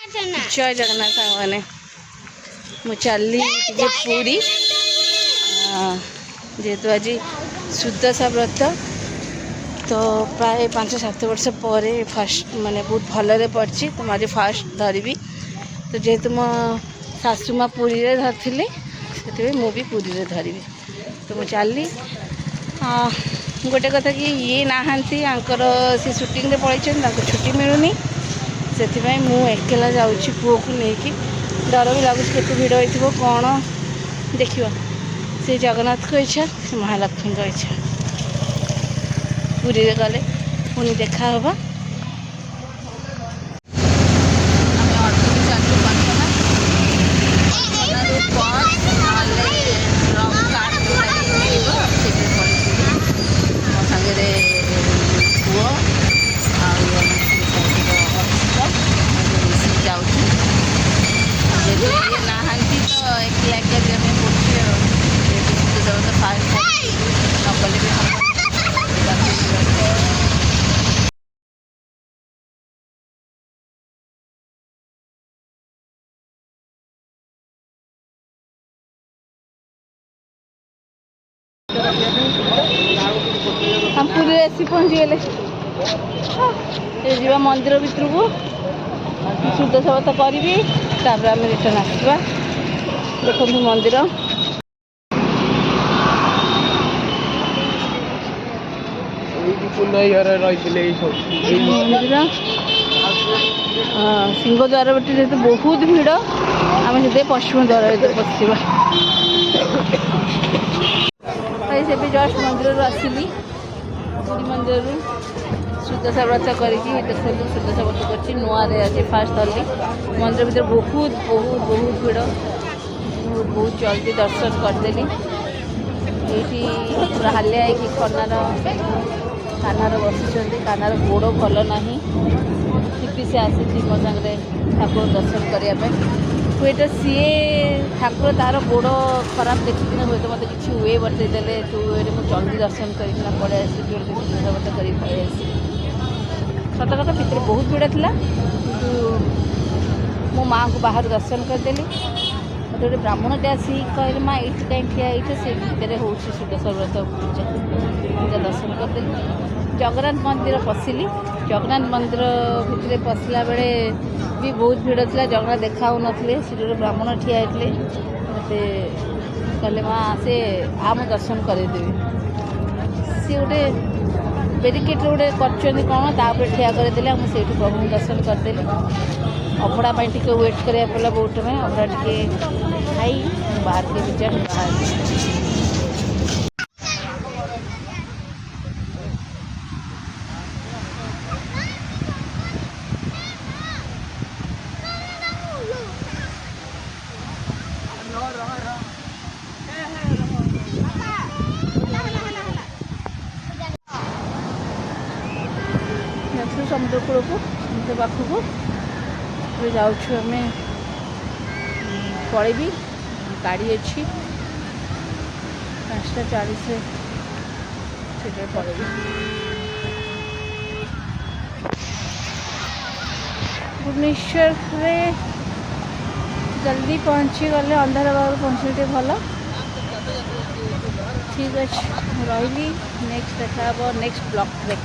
जय जगन्नाथ सामने मु चली पूरी जेहेतु आज सुदशा व्रत तो प्राय 5-7 वर्ष पर फास्ट माने बहुत भल पड़ी तो आज फास्ट धरबी तो जेहेतु मो सासू माँ पूरी धरती से मुझे पूरी धरबी तो मुझे चली गोटे कथा कि ये नहांती आंकर सी शूटिंग रे पड़े छुट्टी मिलूनी से मुझेला जाऊँगी पुओ को लेकिन डर भी लगुच के भिड़ हो कौन देखा से जगन्नाथ को इच्छा से महालक्ष्मी को इच्छा पूरी गले पुणी देखा हवा हम पूरी आसी पहुँची गले जा मंदिर भितर को सुदशा व्रत करी आम रिटर्न आसवा देखो मंदिर मंदिर सिंह द्वार बटे जेहतु बहुत भिड़ आम से पश्चिम द्वार पशा से भी जस्ट मंदिर आसली पूरी मंदिर सुदशा व्रत करके देखो सुदशा व्रत कर नुआरे आज फास्ट धरली मंदिर भीतर बहुत बहुत बहुत भिड़ बहुत जल्दी दर्शन करदेली ये पूरा हालिया कि कानार बसी कानार गोड़ भल ना टीपी से आसी मो सागर ठाकुर दर्शन करने हुए सी ठाकुर तार गोड़ खराब देखिए हुए तो मतलब किसी वे बतईदे जो वे मुझे जल्दी दर्शन करना पड़े आसत कर सत कथा भितर बहुत भिड़ था कि मो माँ को बाहर दर्शन करदेली मत गोटे ब्राह्मणटे आसी कहले माँ ये कहीं ठिया ये से भितर हो सुदशा व्रत पूजा दर्शन करदेली जगन्नाथ मंदिर पशिली जगन्नाथ मंदिर भितर पशिला बेले भी बहुत भिड़ था जगन्नाथ देखा नथिले से जो ब्राह्मण ठिया होते मत कहले माँ से आम दर्शन करदेवी सी गोटे बेरिकेट गोटे कर कौन तापर ठिया करदे मुझे प्रभु दर्शन करदेली अभड़ा टे वेट करा पड़ा बहुत टाइम अभड़ा टे खाई बाहर के विचार बाहर समुद्र कूल को समुद्र पाखक जाऊँ आम पलैबी गाड़ी अच्छी 5:40 से पलैबी भुवनेश्वर जल्दी पहुँची गले अंधार बाहर पहुँचे भल ठीक अच्छे रही नेक्स्ट देखा नेक्स्ट ब्लॉक रे।